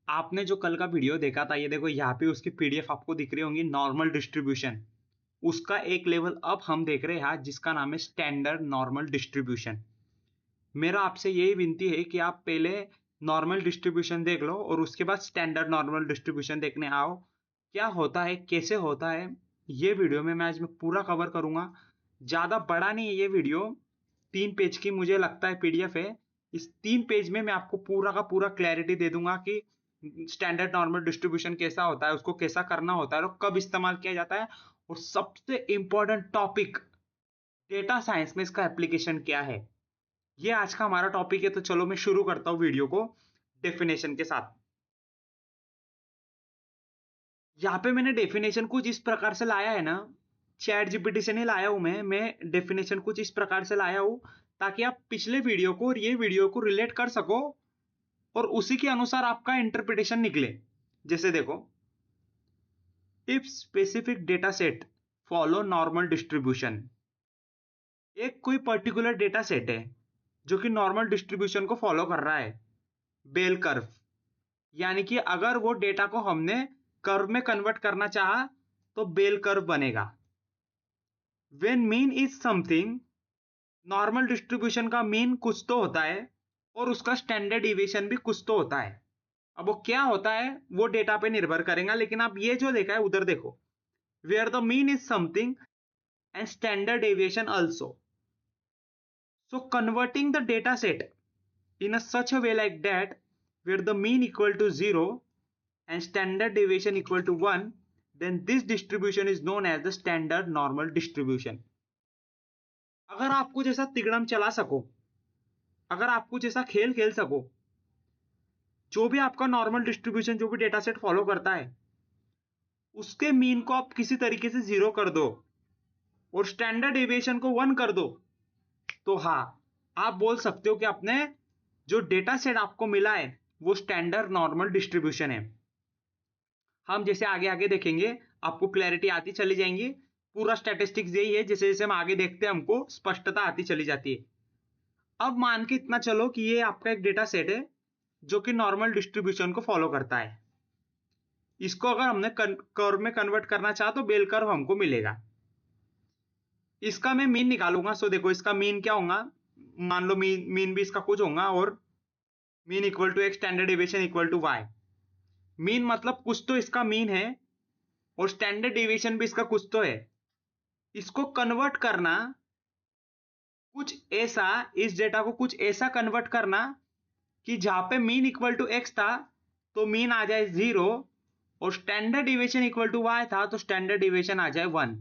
आपने जो कल का वीडियो देखा था, ये देखो यहाँ पे उसकी पीडीएफ आपको दिख रही होंगी, नॉर्मल डिस्ट्रीब्यूशन। उसका एक लेवल अप हम देख रहे हैं यहाँ, जिसका नाम है स्टैंडर्ड नॉर्मल डिस्ट्रीब्यूशन। मेरा आपसे यही विनती है कि आप पहले नॉर्मल डिस्ट्रीब्यूशन देख लो और उसके बाद स्टैंडर्ड नॉर्मल डिस्ट्रीब्यूशन देखने आओ। क्या होता है, कैसे होता है, ये वीडियो में मैं आज मैं पूरा कवर करूंगा। ज़्यादा बड़ा नहीं है ये वीडियो, 3 पेज की मुझे लगता है पीडीएफ है। इस 3 पेज में मैं आपको पूरा का पूरा क्लैरिटी दे दूंगा कि स्टैंडर्ड नॉर्मल डिस्ट्रीब्यूशन कैसा होता है, उसको कैसा करना होता है और कब इस्तेमाल किया जाता है। और सबसे इंपॉर्टेंट टॉपिक, डेटा साइंस में इसका एप्लीकेशन क्या है, ये आज का हमारा टॉपिक है। तो चलो मैं शुरू करता हूँ वीडियो को डेफिनेशन के साथ। यहाँ पे मैंने डेफिनेशन कुछ इस प्रकार से लाया है ना, चैट जीपीटी से नहीं लाया हूं मैं डेफिनेशन कुछ इस प्रकार से लाया हूं ताकि आप पिछले वीडियो को और ये वीडियो को रिलेट कर सको और उसी के अनुसार आपका इंटरप्रिटेशन निकले। जैसे देखो, if specific data set follow normal distribution, एक कोई पर्टिकुलर डेटा सेट है जो कि नॉर्मल डिस्ट्रीब्यूशन को फॉलो कर रहा है, बेल कर्व, यानी कि अगर वो डेटा को हमने कर्व में कन्वर्ट करना चाहा तो बेल कर्व बनेगा। When mean is something, normal distribution का मीन कुछ तो होता है और उसका स्टैंडर्ड डिविएशन भी कुछ तो होता है। अब वो क्या होता है वो डेटा पे निर्भर करेगा, लेकिन आप ये जो देखा है उधर देखो, where the mean is something and standard deviation also. So converting the data set in a such a way like that where the mean equal to 0 and standard deviation equal to 1, then this distribution is known as the standard normal distribution. अगर आप कुछ ऐसा तिगड़म चला सको, अगर आप कुछ ऐसा खेल खेल सको, जो भी आपका नॉर्मल डिस्ट्रीब्यूशन जो भी डेटा सेट फॉलो करता है उसके मीन को आप किसी तरीके से 0 कर दो और स्टैंडर्ड डेविएशन को 1 कर दो, तो हाँ, आप बोल सकते हो कि आपने जो डेटा सेट आपको मिला है वो स्टैंडर्ड नॉर्मल डिस्ट्रीब्यूशन है। हम जैसे आगे आगे देखेंगे आपको क्लैरिटी आती चली जाएंगी। पूरा स्टैटिस्टिक्स यही है, जैसे जैसे हम आगे देखते हैं हमको स्पष्टता आती चली जाती है। अब मान के इतना चलो कि ये आपका एक डेटा सेट है जो कि नॉर्मल डिस्ट्रीब्यूशन को फॉलो करता है। इसको अगर हमने कर्व में कन्वर्ट करना चाहा तो बेल कर्व हमको मिलेगा। इसका मैं मीन निकालूंगा। सो देखो, इसका मीन क्या होगा, मान लो मीन भी इसका कुछ होगा और mean equal to x, standard deviation equal to y. Mean मतलब कुछ तो इसका मीन है और स्टैंडर्ड डेविएशन भी इसका कुछ तो है। इसको कन्वर्ट करना कुछ ऐसा, इस डेटा को कुछ ऐसा कन्वर्ट करना कि जहां पे मीन इक्वल टू एक्स था तो मीन आ जाए 0 और standard deviation equal to y था तो स्टैंडर्ड डिविएशन आ जाए 1।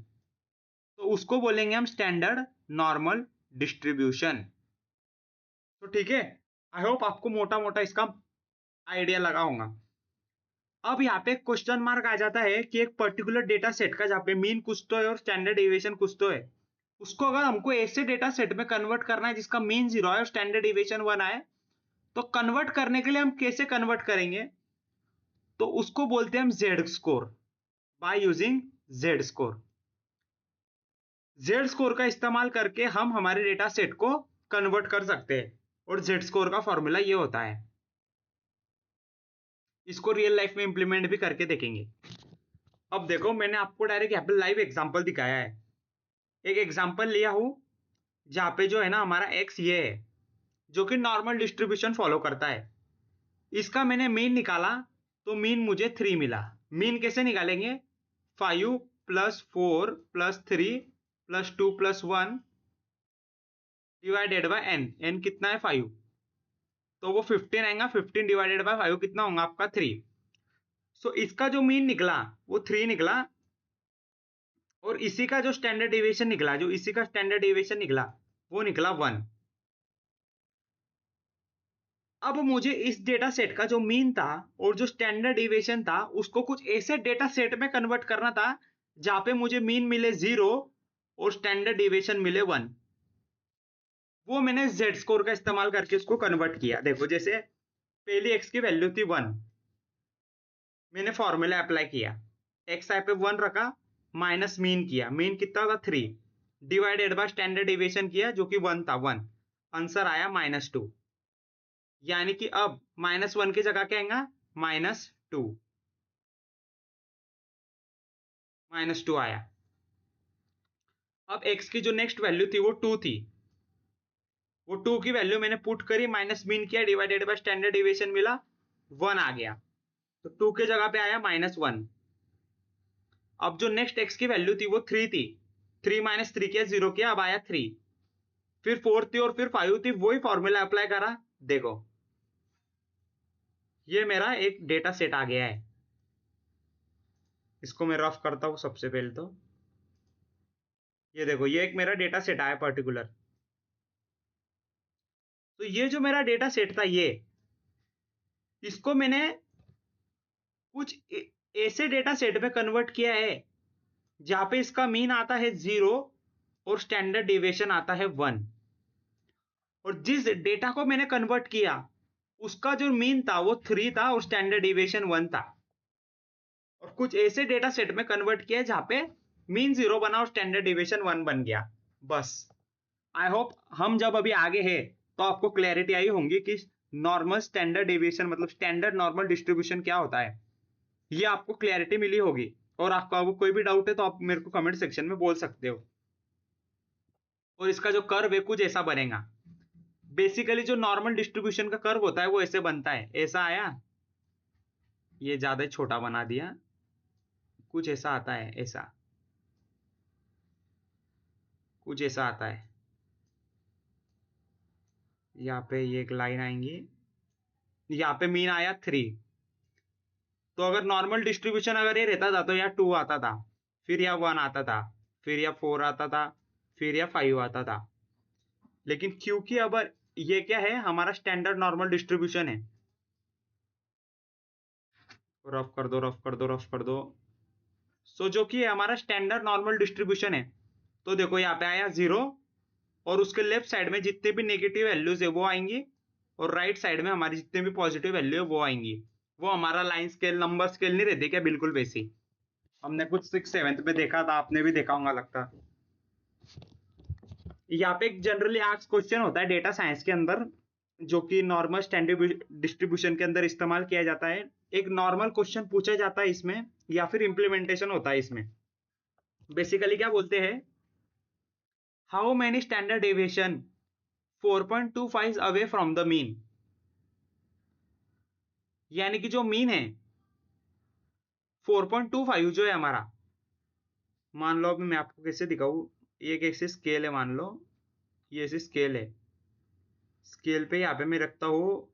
तो उसको बोलेंगे हम स्टैंडर्ड नॉर्मल डिस्ट्रीब्यूशन। तो ठीक है, आई होप आपको मोटा मोटा इसका आइडिया लगा होगा। अब यहाँ पे क्वेश्चन मार्क आ जाता है कि एक पर्टिकुलर डेटा सेट का जहाँ पे मीन कुछ तो है और स्टैंडर्ड डेविएशन कुछ तो है, उसको अगर हमको ऐसे डेटा सेट में कन्वर्ट करना है जिसका मीन 0 है और स्टैंडर्ड डेविएशन 1 आए, तो कन्वर्ट करने के लिए हम कैसे कन्वर्ट करेंगे, तो उसको बोलते हैं हम Z score, by using Z score. Z score का इस्तेमाल करके हम हमारे डेटा सेट को कन्वर्ट कर सकते हैं और जेड स्कोर का फॉर्मूला ये होता है। इसको रियल लाइफ में इंप्लीमेंट भी करके देखेंगे। अब देखो, मैंने आपको डायरेक्ट यहाँ पे लाइव एग्जांपल दिखाया है। एक एग्जांपल लिया हूं जहां पे जो है ना हमारा एक्स ये है जो कि नॉर्मल डिस्ट्रीब्यूशन फॉलो करता है। इसका मैंने मीन निकाला तो मीन मुझे 3 मिला। मीन कैसे निकालेंगे, 5 plus 4 plus 3 plus 2 plus 1 divided by n. N कितना है, 5, तो वो 15 आएगा। 15 डिवाइडेड बाय 5 कितना होगा आपका 3। सो इसका जो मीन निकला वो 3 निकला और इसी का जो स्टैंडर्ड डेविएशन निकला, जो इसी का स्टैंडर्ड डेविएशन निकला वो निकला 1। अब मुझे इस डेटा सेट का जो मीन था और जो स्टैंडर्ड डेविएशन था उसको कुछ ऐसे डेटा सेट में कन्वर्ट करना था जहां पे मुझे मीन मिले 0 और स्टैंडर्ड डेविएशन मिले 1। वो मैंने जेड स्कोर का इस्तेमाल करके उसको कन्वर्ट किया। देखो, जैसे पहली एक्स की वैल्यू थी 1, मैंने फॉर्मूला अप्लाई किया, एक्स आई पे 1 रखा, माइनस मीन किया, मीन कितना था 3, डिवाइडेड बाय स्टैंडर्ड डेविएशन किया जो कि 1 था, 1, आंसर आया -2। यानी कि अब -1 की जगह क्या आएगा, -2 -2 आया। अब x की जो नेक्स्ट वैल्यू थी वो 2 थी, वो 2 की वैल्यू मैंने पुट करी, माइनस मीन किया, डिवाइडेड बाय स्टैंडर्ड डिविएशन मिला, 1 आ गया, तो 2 के जगह पे आया -1। अब जो नेक्स्ट x की वैल्यू थी वो 3 थी, 3 माइनस 3 किया, 0 किया, अब आया 3, फिर 4 थी और फिर 5 थी, वही फॉर्मूला अप्लाई करा। देखो ये मेरा एक डेटा सेट आ गया है, इसको मैं रफ करता हूं सबसे पहले तो। ये देखो ये एक मेरा डेटा सेट आया पर्टिकुलर। तो ये जो मेरा डेटा सेट था, ये इसको मैंने कुछ ऐसे डेटा सेट में कन्वर्ट किया है जहां पे इसका मीन आता है 0 और स्टैंडर्ड डिविएशन आता है 1। और जिस डेटा को मैंने कन्वर्ट किया उसका जो मीन था वो 3 था और स्टैंडर्ड डिविएशन 1 था। और कुछ ऐसे डेटा सेट में कन्वर्ट किया जहां पे मीन 0 बना और स्टैंडर्ड डिविएशन 1 बन गया। बस आई होप हम जब अभी आगे है तो आपको क्लैरिटी आई होंगी कि नॉर्मल स्टैंडर्ड डिविएशन मतलब स्टैंडर्ड नॉर्मल डिस्ट्रीब्यूशन क्या होता है, ये आपको क्लैरिटी मिली होगी। और आपको कोई भी डाउट है तो आप मेरे को कमेंट सेक्शन में बोल सकते हो। और इसका जो कर्व है कुछ ऐसा बनेगा। बेसिकली जो नॉर्मल डिस्ट्रीब्यूशन का कर्व होता है वो ऐसे बनता है, ऐसा आया, ये ज्यादा ही छोटा बना दिया, कुछ ऐसा आता है, ऐसा कुछ ऐसा आता है। यहाँ पे ये एक लाइन आएंगी, यहाँ पे मीन आया 3। तो अगर नॉर्मल डिस्ट्रीब्यूशन अगर ये रहता था तो यहाँ 2 आता था, फिर यहाँ 1 आता था, फिर यहाँ 4 आता था, फिर यहाँ 5 आता था। लेकिन क्योंकि अब ये क्या है, हमारा स्टैंडर्ड नॉर्मल डिस्ट्रीब्यूशन है। रफ कर दो, रफ कर दो, रफ कर दो। सो जो कि हमारा स्टैंडर्ड नॉर्मल डिस्ट्रीब्यूशन है, तो देखो यहाँ पे आया 0 और उसके लेफ्ट साइड में जितने भी नेगेटिव वैल्यूज है वो आएंगी और राइट साइड में हमारी जितने भी पॉजिटिव वैल्यू है वो आएंगी। वो हमारा लाइन स्केल नंबर स्केल नहीं रहती क्या, बिल्कुल वैसी। हमने कुछ 6th-7th में देखा था, आपने भी देखा होगा लगता। यहाँ पे एक जनरली आस्क्ड क्वेश्चन होता है डेटा साइंस के अंदर, जो कि नॉर्मल स्टैंडर्ड डिस्ट्रीब्यूशन के अंदर इस्तेमाल किया जाता है। एक नॉर्मल क्वेश्चन पूछा जाता है इसमें, या फिर इंप्लीमेंटेशन होता है इसमें। बेसिकली क्या बोलते हैं, how many standard deviation 4.25 away from the mean. यानी कि जो मीन है 4.25 जो है हमारा, मान लो, अभी मैं आपको कैसे दिखाऊं, ये एक ऐसे स्केल है, मान लो ये ऐसे स्केल है। स्केल पे यहाँ पे मैं रखता हूँ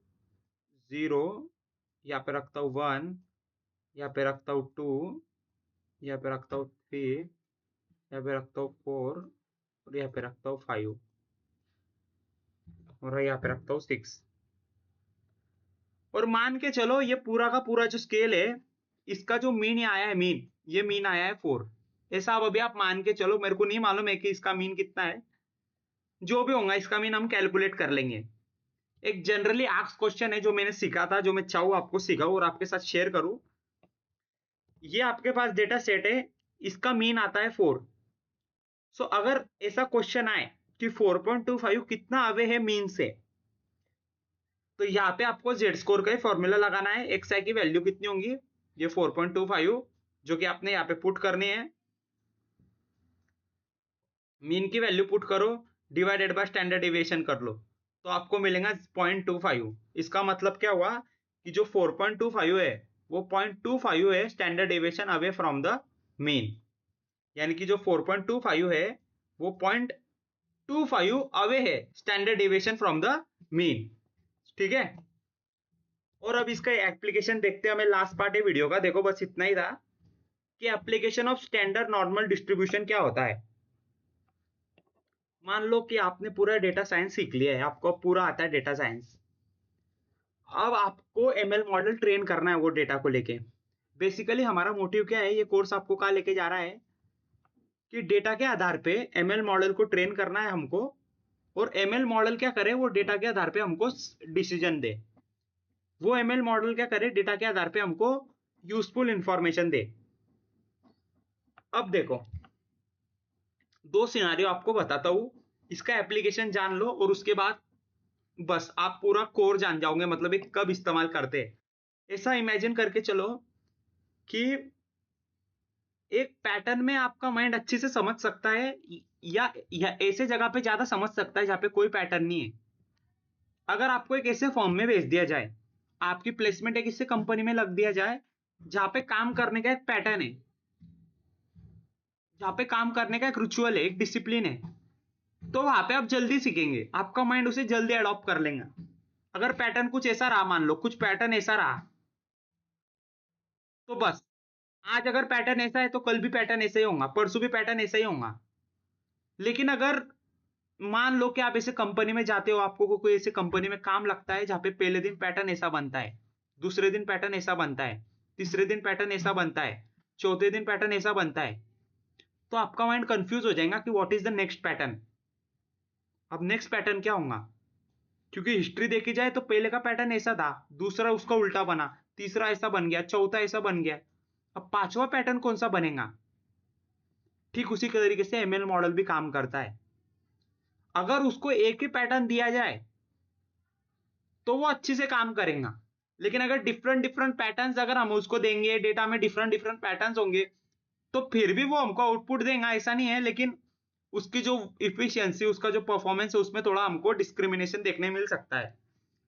0, यहाँ पे रखता हूँ 1, यहाँ पे रखता हूँ 2, यहाँ पे रखता हूँ 3, यहाँ पे रखता हूँ 4 और यहाँ पे रखता हूँ 5 और यहाँ पे रखता हूँ 6। और मान के चलो ये पूरा का पूरा जो स्केल है इसका जो मीन ये आया है, मीन ये मीन आया है 4। ऐसा अब अभी आप मान के चलो, मेरे को नहीं मालूम है कि इसका मीन कितना है, जो भी होगा इसका मीन हम कैलकुलेट कर लेंगे। एक जनरली आस्क्ड क्वेश्चन है जो मैंने सीखा था, जो मैं चाहूँ आपको सिखाऊं और आपके साथ शेयर करूं। ये आपके पास डेटा सेट है, इसका मीन आता है 4। सो अगर ऐसा क्वेश्चन आए कि 4.25 कितना अवे है मीन से, तो यहाँ पे आपको जेड स्कोर का ही फॉर्मूला लगाना है। एक्स आई की वैल्यू कितनी होंगी, ये 4.25 जो कि आपने यहाँ पे पुट करनी है, मीन की वैल्यू पुट करो, डिवाइडेड बाय स्टैंडर्ड डेविएशन कर लो, तो आपको मिलेगा 0.25। इसका मतलब क्या हुआ कि जो 4.25 है वो 0.25 है standard deviation away from the mean. यानी कि जो 4.25 है वो 0.25 अवे है standard deviation from the mean. ठीक है, और अब इसका एप्लीकेशन देखते हैं, हमें लास्ट पार्ट है वीडियो का। देखो बस इतना ही था कि application of standard normal distribution क्या होता है। मान लो कि आपने पूरा डेटा साइंस सीख लिया है, आपको पूरा आता है डेटा साइंस। अब आपको एमएल मॉडल ट्रेन करना है वो डेटा को लेके। बेसिकली हमारा मोटिव क्या है, ये कोर्स आपको कहाँ लेके जा रहा है कि डेटा के आधार पे एमएल मॉडल को ट्रेन करना है हमको, और एमएल मॉडल क्या करे, वो डेटा के आधार पे हमको डिसीजन दे। वो एमएल मॉडल क्या करे, डेटा के आधार पे हमको यूजफुल इंफॉर्मेशन दे। अब देखो दो सिनारियो आपको बताता हूं, इसका एप्लीकेशन जान लो और उसके बाद बस आप पूरा कोर जान जाओगे, मतलब एक कब इस्तेमाल करते हैं। ऐसा इमेजिन करके चलो कि एक पैटर्न में आपका माइंड अच्छे से समझ सकता है, या ऐसे जगह पे ज्यादा समझ सकता है जहां पे कोई पैटर्न नहीं है। अगर आपको एक ऐसे फॉर्म में भेज दिया जाए, आपकी प्लेसमेंट एक इससे कंपनी में लग दिया जाए जहां पे काम करने का एक पैटर्न है, जहां पे काम करने का एक रिचुअल है, एक डिसिप्लिन है, तो वहां पे आप जल्दी सीखेंगे, आपका माइंड उसे जल्दी अडॉप्ट कर लेगा। अगर पैटर्न कुछ ऐसा रहा, मान लो कुछ पैटर्न ऐसा रहा, तो बस आज अगर पैटर्न ऐसा है तो कल भी पैटर्न ऐसा ही होगा, परसों भी पैटर्न ऐसा ही होगा। लेकिन अगर मान लो कि आप ऐसे कंपनी में जाते हो, आपको कोई ऐसे कंपनी में काम लगता है जहां पे पहले दिन पैटर्न ऐसा बनता है, दूसरे दिन पैटर्न ऐसा बनता है, तीसरे दिन पैटर्न ऐसा बनता है, चौथे दिन पैटर्न ऐसा बनता है, तो आपका माइंड कंफ्यूज हो जाएगा कि what is the next pattern. अब नेक्स्ट पैटर्न क्या होगा, क्योंकि हिस्ट्री देखी जाए तो पहले का पैटर्न ऐसा था, दूसरा उसका उल्टा बना, तीसरा ऐसा बन गया, चौथा ऐसा बन गया, अब पांचवा पैटर्न कौन सा बनेगा। ठीक उसी के तरीके से एमएल मॉडल भी काम करता है। अगर उसको एक ही पैटर्न दिया जाए तो वो अच्छे से काम करेगा, लेकिन अगर डिफरेंट डिफरेंट पैटर्न्स अगर हम उसको देंगे, डेटा में डिफरेंट डिफरेंट पैटर्न्स होंगे, तो फिर भी वो हमको आउटपुट देगा, ऐसा नहीं है, लेकिन उसकी जो इफिशियंसी, उसका जो परफॉर्मेंस है, उसमें थोड़ा हमको डिस्क्रिमिनेशन देखने मिल सकता है।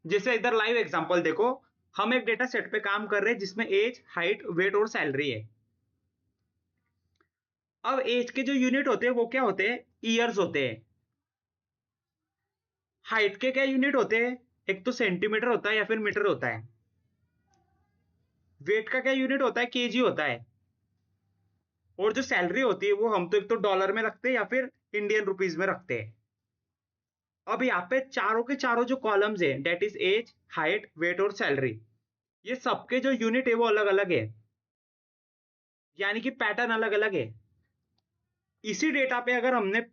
जैसे इधर लाइव एग्जांपल देखो, हम एक डेटा सेट पे काम कर रहे हैं जिसमें एज, हाइट, वेट और सैलरी है। अब एज के जो यूनिट होते हैं वो क्या होते हैं, ईयर्स होते हैं। हाइट के क्या यूनिट होते हैं, एक तो सेंटीमीटर होता है या फिर मीटर होता है। वेट का क्या यूनिट होता है, केजी होता है। और जो सैलरी होती है वो हम तो एक तो डॉलर में रखते हैं या फिर इंडियन रुपीज में रखते हैं। अब यहाँ पे चारों के चारों जो कॉलम्स है, that is age, height, weight और सैलरी, ये सबके जो यूनिट है वो अलग अलग है, यानी कि पैटर्न अलग अलग है। इसी डेटा पे अगर हमने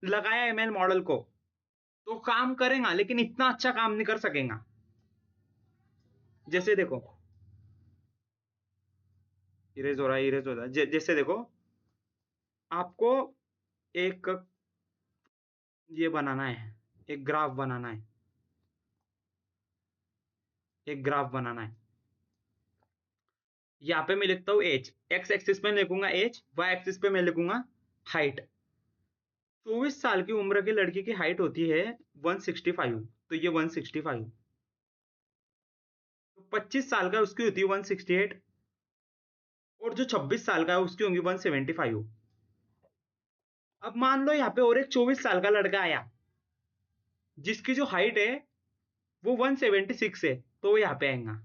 लगाया एमएल मॉडल को तो काम करेगा, लेकिन इतना अच्छा काम नहीं कर सकेगा। जैसे देखो, इरेज हो रहा है, इरेज हो रहा है। जैसे देखो, आपको एक ये बनाना है, एक ग्राफ बनाना है, एक ग्राफ बनाना है। यहाँ पे मैं लिखता हूँ एज, एक्स एक्सिस पे लिखूंगा एज, वाई एक्सिस पे मैं लिखूंगा हाइट। 24 साल की उम्र की लड़की की हाइट होती है 165, तो ये 165। तो 25 साल का उसकी होती है 168, और जो 26 साल का है उसकी होंगी 175। अब मान लो यहाँ पे और एक 24 साल का लड़का आया जिसकी जो हाइट है वो 176 है, तो वो यहाँ पे आएगा।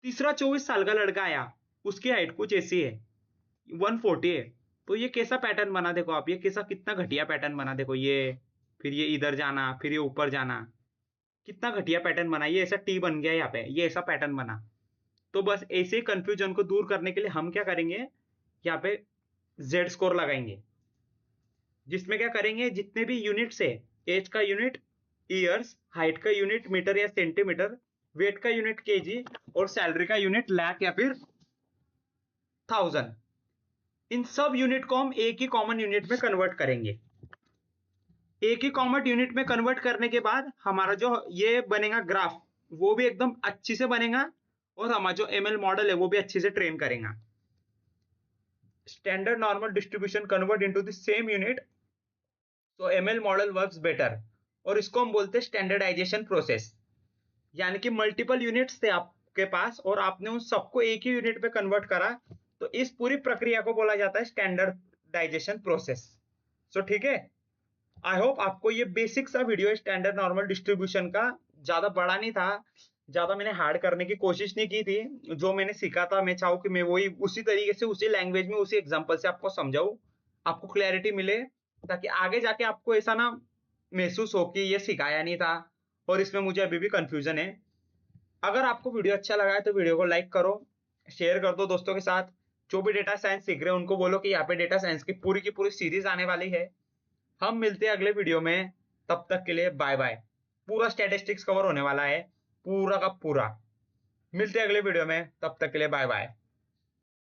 तीसरा 24 साल का लड़का आया, उसकी हाइट कुछ ऐसी है, 140 है, तो ये कैसा पैटर्न बना, देखो आप, ये कैसा कितना घटिया पैटर्न बना, देखो ये, फिर ये इधर जाना, फिर ये ऊपर जाना, कितना घटिया पैटर्न बना, ये ऐसा टी बन गया यहाँ पे, ये ऐसा पैटर्न बना। तो बस ऐसे कंफ्यूजन को दूर करने के लिए हम क्या करेंगे, यहाँ पे जेड स्कोर लगाएंगे, जिसमें क्या करेंगे, जितने भी यूनिट्स है, एज का यूनिट ईयर्स, हाइट का यूनिट मीटर या सेंटीमीटर, वेट का यूनिट केजी और सैलरी का यूनिट लाख या फिर 1000, इन सब यूनिट को हम एक ही कॉमन यूनिट में कन्वर्ट करेंगे। एक ही कॉमन यूनिट में कन्वर्ट करने के बाद हमारा जो ये बनेगा ग्राफ, वो भी एकदम अच्छी से बनेगा, और हमारा जो एमएल मॉडल है वो भी अच्छे से ट्रेन करेगा। Standard normal distribution convert into the same unit, so ML model works better, और इसको हम बोलते हैं स्टैंडर्डाइजेशन प्रोसेस। यानी कि मल्टीपल यूनिट्स थे आपके पास और आपने उन सबको एक ही यूनिट पे कन्वर्ट करा, तो इस पूरी प्रक्रिया को बोला जाता है स्टैंडर्डाइजेशन प्रोसेस। सो ठीक है, आई होप आपको ये बेसिक सा वीडियो स्टैंडर्ड नॉर्मल डिस्ट्रीब्यूशन का, ज्यादा बड़ा नहीं था, ज्यादा मैंने हार्ड करने की कोशिश नहीं की थी। जो मैंने सीखा था मैं चाहूँ कि मैं वही उसी तरीके से, उसी लैंग्वेज में, उसी एग्जांपल से आपको समझाऊं, आपको क्लैरिटी मिले, ताकि आगे जाके आपको ऐसा ना महसूस हो कि ये सिखाया नहीं था और इसमें मुझे अभी भी कंफ्यूजन है। अगर आपको वीडियो अच्छा लगा है तो वीडियो को लाइक करो, शेयर कर दो दोस्तों के साथ। जो भी डेटा साइंस सीख रहे हैं उनको बोलो कि यहाँ पे डेटा साइंस की पूरी सीरीज आने वाली है। हम मिलते हैं अगले वीडियो में, तब तक के लिए बाय बाय। पूरा स्टैटिस्टिक्स कवर होने वाला है, पूरा का पूरा। मिलते हैं अगले वीडियो में, तब तक के लिए बाय बाय।